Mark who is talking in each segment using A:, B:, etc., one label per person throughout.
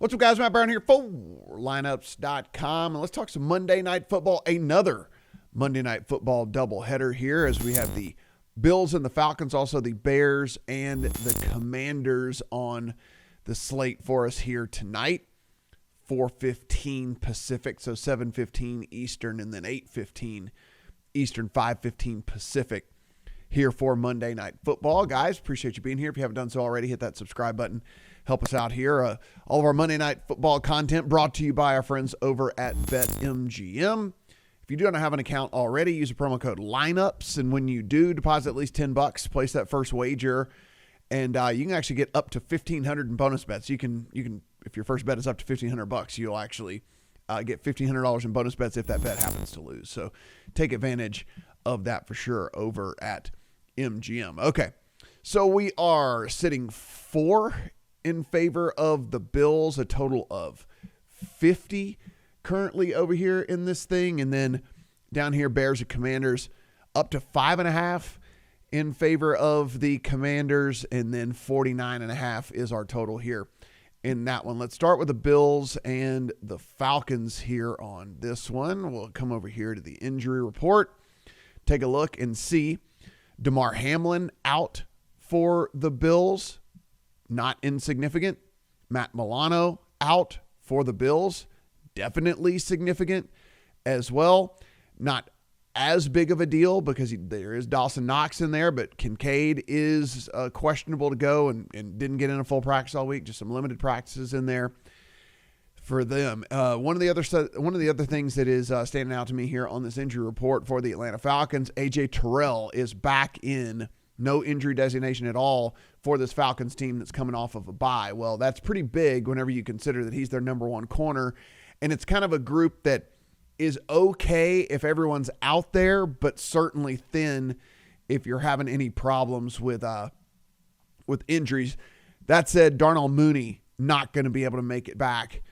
A: What's up, guys? Matt Brown here for lineups.com. And let's talk some Monday Night Football. Another Monday Night Football doubleheader here as we have the Bills and the Falcons, also the Bears and the Commanders on the slate for us here tonight. 4:15 Pacific, so 7:15 Eastern, and then 8:15 Eastern, 5:15 Pacific here for Monday Night Football. Guys, appreciate you being here. If you haven't done so already, hit that subscribe button. Help us out here. All of our Monday Night Football content brought to you by our friends over at BetMGM. If you don't have an account already, use the promo code LINEUPS, and when you do, deposit at least $10, place that first wager, and you can actually get up to $1,500 in bonus bets. You can, if your first bet is up to $1,500, you'll actually get $1,500 in bonus bets if that bet happens to lose. So take advantage of that for sure over at MGM. Okay, so we are sitting 4 in favor of the Bills, a total of 50 currently over here in this thing. And then down here, Bears and Commanders up to 5.5 in favor of the Commanders. And then 49.5 is our total here in that one. Let's start with the Bills and the Falcons here on this one. We'll come over here to the injury report, take a look and see Damar Hamlin out for the Bills. Not insignificant. Matt Milano out for the Bills. Definitely significant as well. Not as big of a deal because there is Dawson Knox in there, but Kincaid is questionable to go and didn't get in a full practice all week. Just some limited practices in there for them. One of the other things that is standing out to me here on this injury report for the Atlanta Falcons, A.J. Terrell is back in. No injury designation at all for this Falcons team that's coming off of a bye. Well, that's pretty big whenever you consider that he's their number one corner. And it's kind of a group that is okay if everyone's out there, but certainly thin if you're having any problems with injuries. That said, Darnell Mooney not going to be able to make it back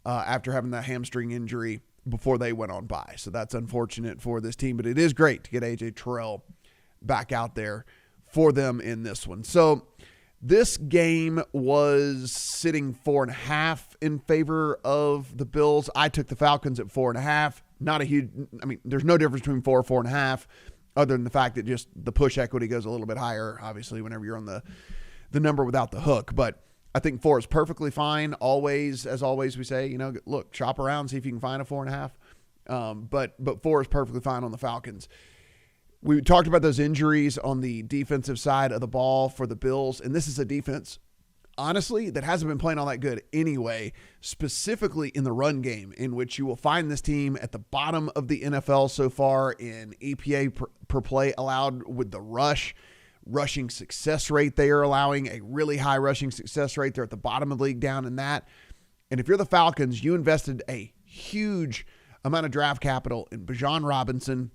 A: after having that hamstring injury before they went on bye. So that's unfortunate for this team, but it is great to get A.J. Terrell back out there for them in this one. So this game was sitting 4.5 in favor of the Bills. I took the Falcons at 4.5. Not a huge, there's no difference between 4 or 4.5 other than the fact that just the push equity goes a little bit higher, obviously, whenever you're on the number without the hook. But I think 4 is perfectly fine. Always, as always, we say, look, shop around, see if you can find a 4.5. But 4 is perfectly fine on the Falcons. We talked about those injuries on the defensive side of the ball for the Bills, and this is a defense, honestly, that hasn't been playing all that good anyway, specifically in the run game, in which you will find this team at the bottom of the NFL so far in EPA per play allowed with the rushing success rate. They are allowing a really high rushing success rate. They're at the bottom of the league down in that. And if you're the Falcons, you invested a huge amount of draft capital in Bijan Robinson,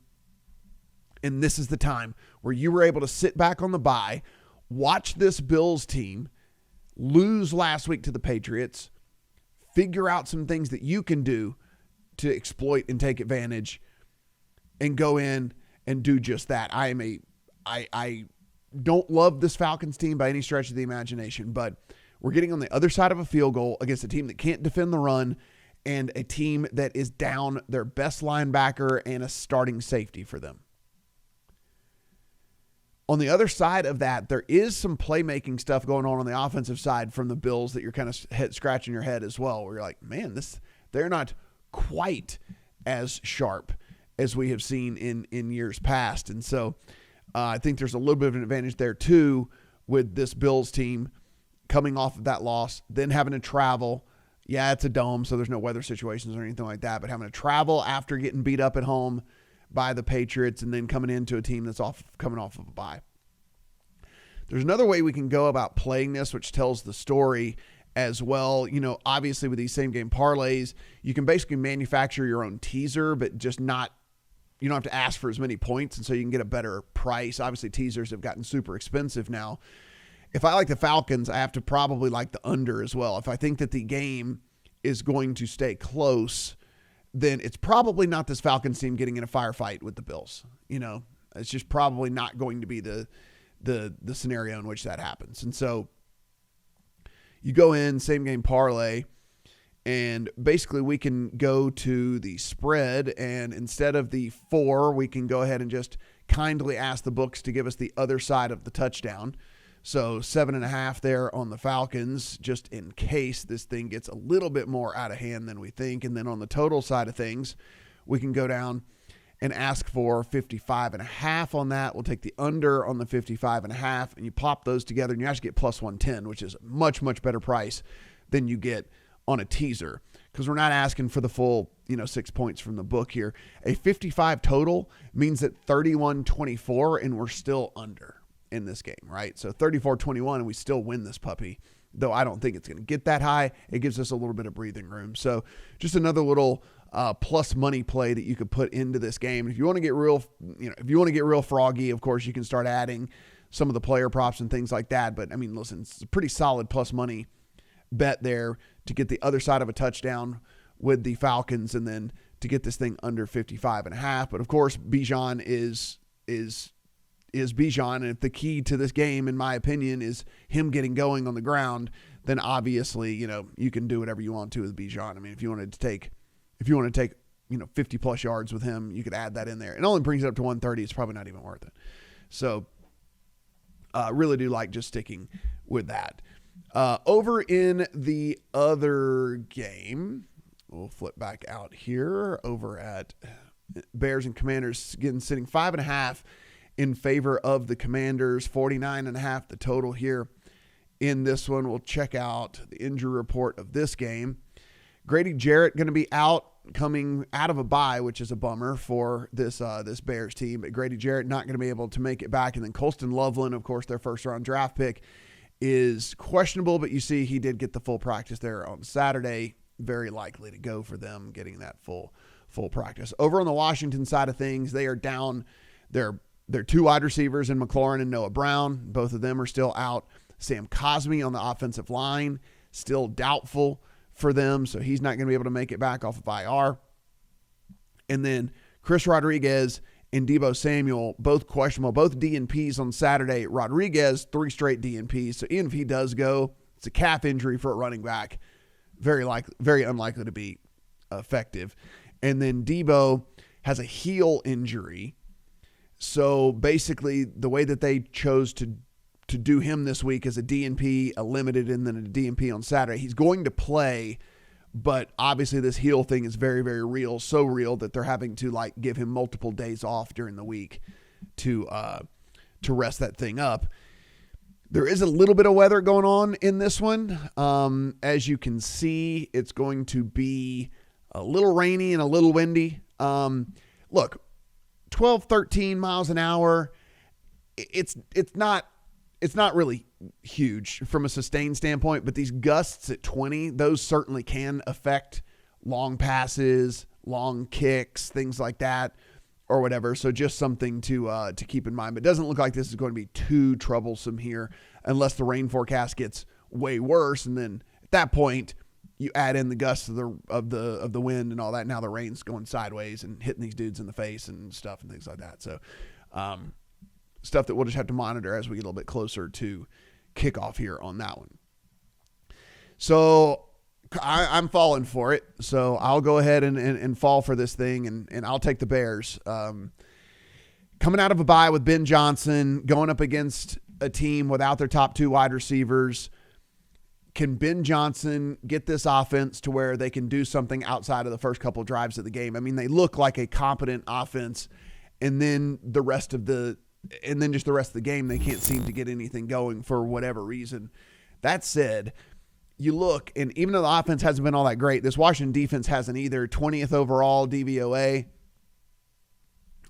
A: and this is the time where you were able to sit back on the bye, watch this Bills team lose last week to the Patriots, figure out some things that you can do to exploit and take advantage, and go in and do just that. I don't love this Falcons team by any stretch of the imagination, but we're getting on the other side of a field goal against a team that can't defend the run and a team that is down their best linebacker and a starting safety for them. On the other side of that, there is some playmaking stuff going on the offensive side from the Bills that you're kind of scratching your head as well, where you're like, man, they're not quite as sharp as we have seen in years past. And so I think there's a little bit of an advantage there too with this Bills team coming off of that loss, then having to travel. Yeah, it's a dome, so there's no weather situations or anything like that, but having to travel after getting beat up at home by the Patriots and then coming into a team that's coming off of a bye. There's another way we can go about playing this, which tells the story as well. Obviously with these same game parlays, you can basically manufacture your own teaser, but just not, you don't have to ask for as many points. And so you can get a better price. Obviously teasers have gotten super expensive now. If I like the Falcons, I have to probably like the under as well. If I think that the game is going to stay close, then it's probably not this Falcons team getting in a firefight with the Bills. It's just probably not going to be the scenario in which that happens. And so you go in, same game parlay, And basically we can go to the spread, and instead of the 4, we can go ahead and just kindly ask the books to give us the other side of the touchdown. So 7.5 there on the Falcons, just in case this thing gets a little bit more out of hand than we think. And then on the total side of things, we can go down and ask for 55.5 on that. We'll take the under on the 55.5, and you pop those together and you actually get plus 110, which is a much, much better price than you get on a teaser, because we're not asking for the full 6 points from the book here. A 55 total means that 31-24, and we're still under in this game, right? So 34-21, and we still win this puppy, though I don't think it's going to get that high. It gives us a little bit of breathing room. So just another little plus money play that you could put into this game. If you want to get real, if you want to get real froggy, of course you can start adding some of the player props and things like that. But I mean, listen, it's a pretty solid plus money bet there to get the other side of a touchdown with the Falcons, and then to get this thing under 55.5. But of course, Bijan is Bijan, and if the key to this game, in my opinion, is him getting going on the ground, then obviously you can do whatever you want to with Bijan. I mean, if you want to take 50 plus yards with him, you could add that in there. It only brings it up to 130. It's probably not even worth it. So really do like just sticking with that. Over in the other game, we'll flip back out here over at Bears and Commanders, again sitting 5.5 in favor of the Commanders, 49.5 the total here in this one. We'll check out the injury report of this game. Grady Jarrett going to be out, coming out of a bye, which is a bummer for this Bears team. But Grady Jarrett not going to be able to make it back. And then Colston Loveland, of course, their first-round draft pick, is questionable. But you see he did get the full practice there on Saturday. Very likely to go for them, getting that full practice. Over on the Washington side of things, they are down their 2 wide receivers in McLaurin and Noah Brown. Both of them are still out. Sam Cosmi on the offensive line, still doubtful for them, so he's not going to be able to make it back off of IR. And then Chris Rodriguez and Deebo Samuel, both questionable, both DNPs on Saturday. Rodriguez, 3 straight DNPs, so even if he does go, it's a calf injury for a running back. Very unlikely to be effective. And then Deebo has a heel injury. So basically the way that they chose to do him this week is a DNP, a limited, and then a DNP on Saturday. He's going to play, but obviously this heel thing is very, very real. So real that they're having to give him multiple days off during the week to rest that thing up. There is a little bit of weather going on in this one. As you can see, it's going to be a little rainy and a little windy. Look, 12, 13 miles an hour. It's not really huge from a sustained standpoint, but these gusts at 20, those certainly can affect long passes, long kicks, things like that, or whatever. So just something to keep in mind. But it doesn't look like this is going to be too troublesome here unless the rain forecast gets way worse. And then at that point, you add in the gusts of the wind and all that. Now the rain's going sideways and hitting these dudes in the face and stuff and things like that. So stuff that we'll just have to monitor as we get a little bit closer to kickoff here on that one. So I'm falling for it. So I'll go ahead and fall for this thing, and I'll take the Bears. Coming out of a bye with Ben Johnson, going up against a team without their top 2 wide receivers. Can Ben Johnson get this offense to where they can do something outside of the first couple of drives of the game? I mean, they look like a competent offense, and then just the rest of the game, they can't seem to get anything going for whatever reason. That said, you look, and even though the offense hasn't been all that great, this Washington defense hasn't either. 20th overall DVOA.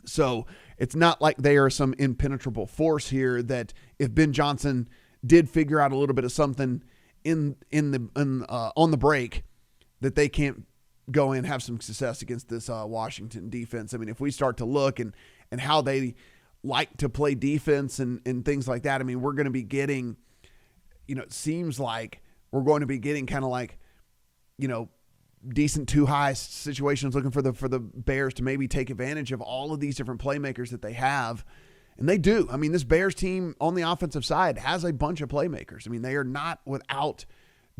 A: So it's not like they are some impenetrable force here that if Ben Johnson did figure out a little bit of something on the break, that they can't go in and have some success against this Washington defense. I mean, if we start to look and how they like to play defense and things like that, I mean, we're going to be getting, it seems like we're going to be getting kind of like, decent 2-high situations, looking for the Bears to maybe take advantage of all of these different playmakers that they have. And they do. I mean, this Bears team on the offensive side has a bunch of playmakers. I mean, they are not without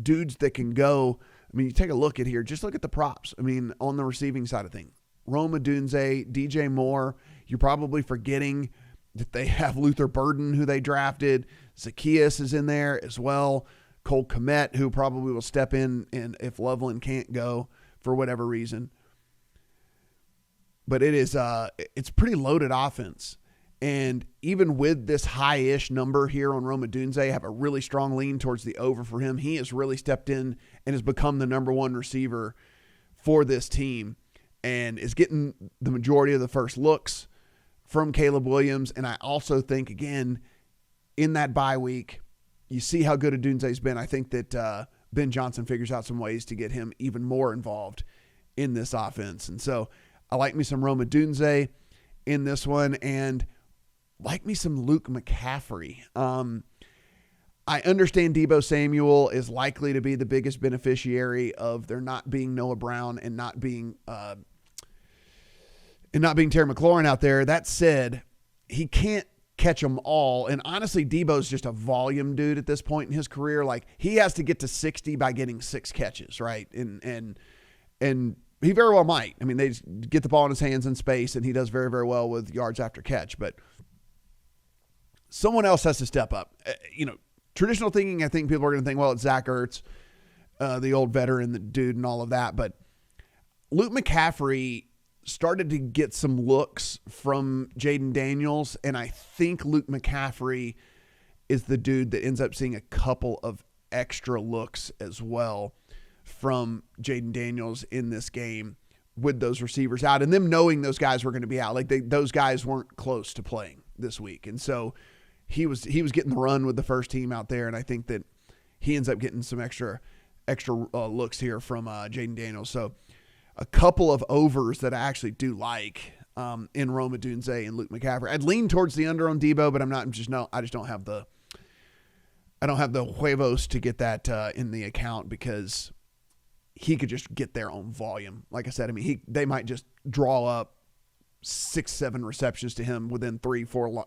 A: dudes that can go I mean, you take a look at here, just look at the props. I mean, on the receiving side of things, Rome Odunze, DJ Moore, you're probably forgetting that they have Luther Burden, who they drafted. Zacchaeus is in there as well. Cole Kmet, who probably will step in and if Loveland can't go for whatever reason. But it's pretty loaded offense. And even with this high-ish number here on Rome Odunze, I have a really strong lean towards the over for him. He has really stepped in and has become the number one receiver for this team and is getting the majority of the first looks from Caleb Williams. And I also think, again, in that bye week, you see how good Odunze's been. I think that Ben Johnson figures out some ways to get him even more involved in this offense. And so I like me some Rome Odunze in this one, and like me some Luke McCaffrey. I understand Deebo Samuel is likely to be the biggest beneficiary of there not being Noah Brown and not being Terry McLaurin out there. That said, he can't catch them all. And honestly, Deebo's just a volume dude at this point in his career. Like, he has to get to 60 by getting 6 catches, right? And he very well might. I mean, they just get the ball in his hands in space, and he does very, very well with yards after catch. But someone else has to step up. Traditional thinking, I think people are going to think, well, it's Zach Ertz, the old veteran, the dude, and all of that. But Luke McCaffrey started to get some looks from Jaden Daniels, and I think Luke McCaffrey is the dude that ends up seeing a couple of extra looks as well from Jaden Daniels in this game with those receivers out and them knowing those guys were going to be out. Like, those guys weren't close to playing this week. And so he was getting the run with the first team out there. And I think that he ends up getting some extra looks here from Jaden Daniels. So a couple of overs that I actually do like in Rome Odunze and Luke McCaffrey. I'd lean towards the under on Deebo, but I just don't have the huevos to get that in the account because he could just get their own volume. Like I said, I mean, they might just draw up 6-7 receptions to him within 3 or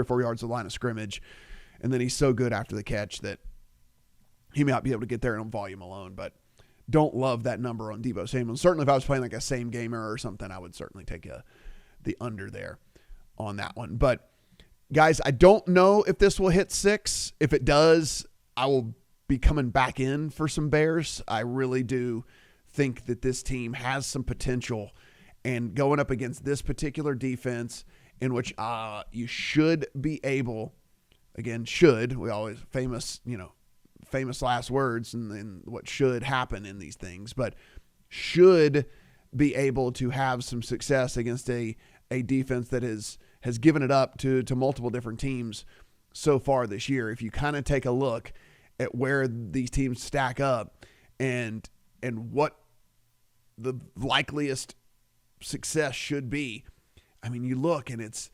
A: 4 yards of the line of scrimmage. And then he's so good after the catch that he may not be able to get there on volume alone, but don't love that number on Deebo Samuel. Certainly if I was playing like a same gamer or something, I would certainly take the under there on that one. But guys, I don't know if this will hit 6. If it does, I will be coming back in for some Bears. I really do think that this team has some potential, and going up against this particular defense in which you should be able, again, we always famous last words and what should happen in these things, but should be able to have some success against a defense that has given it up to multiple different teams so far this year. If you kind of take a look at where these teams stack up and what the likeliest success should be, I mean, you look and it's,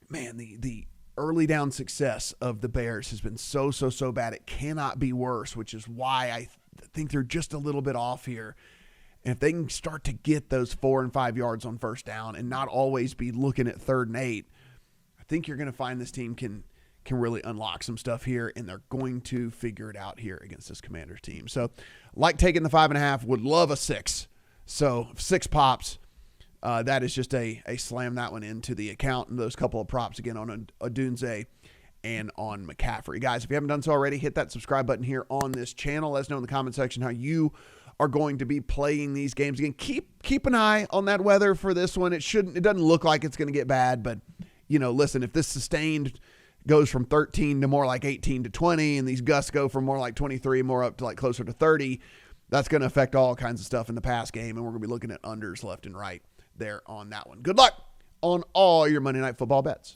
A: man, the early down success of the Bears has been so bad. It cannot be worse, which is why I think they're just a little bit off here. And if they can start to get those 4 and 5 yards on first down and not always be looking at 3rd and 8, I think you're going to find this team can really unlock some stuff here, and they're going to figure it out here against this Commanders team. So, like taking the 5.5, would love a 6. So, if 6 pops, that is just a slam that one into the account, and those couple of props again on Odunze and on McCaffrey. Guys, if you haven't done so already, hit that subscribe button here on this channel. Let us know in the comment section how you are going to be playing these games. Again, keep an eye on that weather for this one. It doesn't look like it's going to get bad, but listen, if this sustained goes from 13 to more like 18 to 20, and these gusts go from more like 23 more up to like closer to 30, that's going to affect all kinds of stuff in the pass game, and we're going to be looking at unders left and right there on that one. Good luck on all your Monday Night Football bets.